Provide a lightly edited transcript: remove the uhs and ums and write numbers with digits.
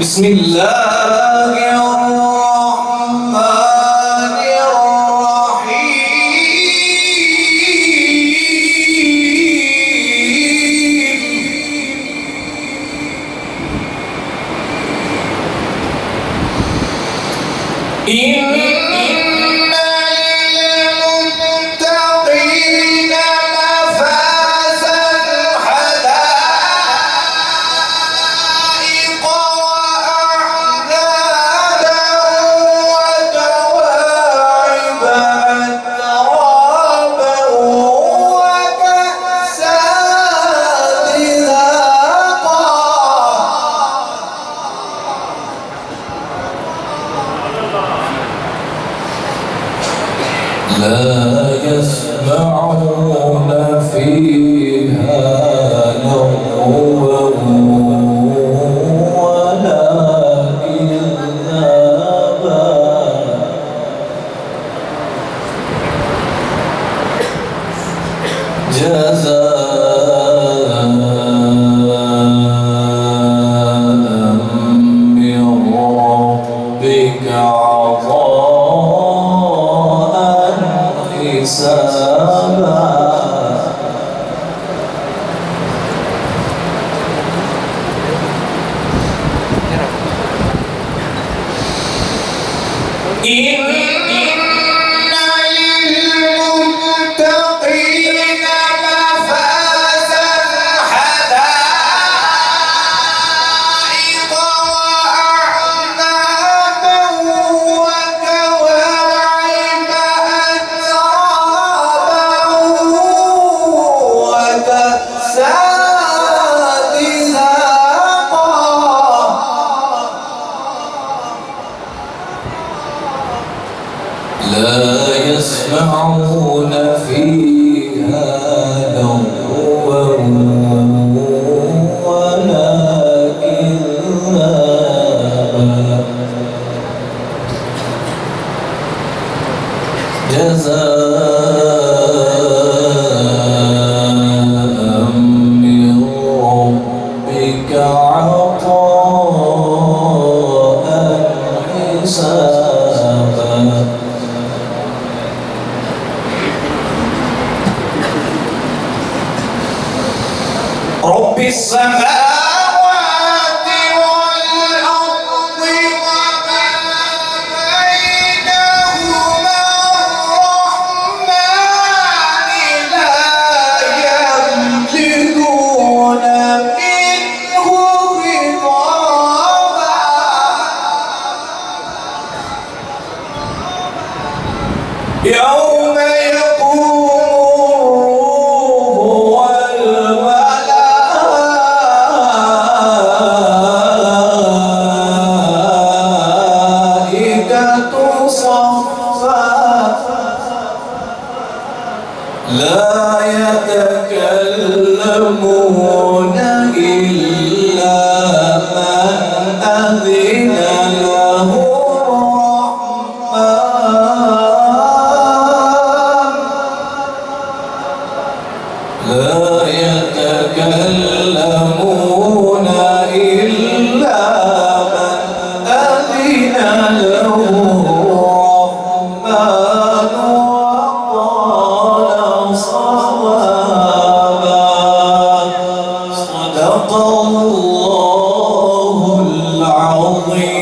بسم الله الرحمن الرحيم. لا يسمعون فيها لغوا ولا كذابا جزاء من ربك حسابا. لا يسمعون فيها لغوا ولا كذابا جزاء من ربك عطاء حسابا. رب السماوات والأرض وما بينهما الرحمن لا يملكون منه خطابا. يوم لا يتكلمون إلا من أذن له الرحمن. لا يتكلمون إلا من أذن له الله العظيم.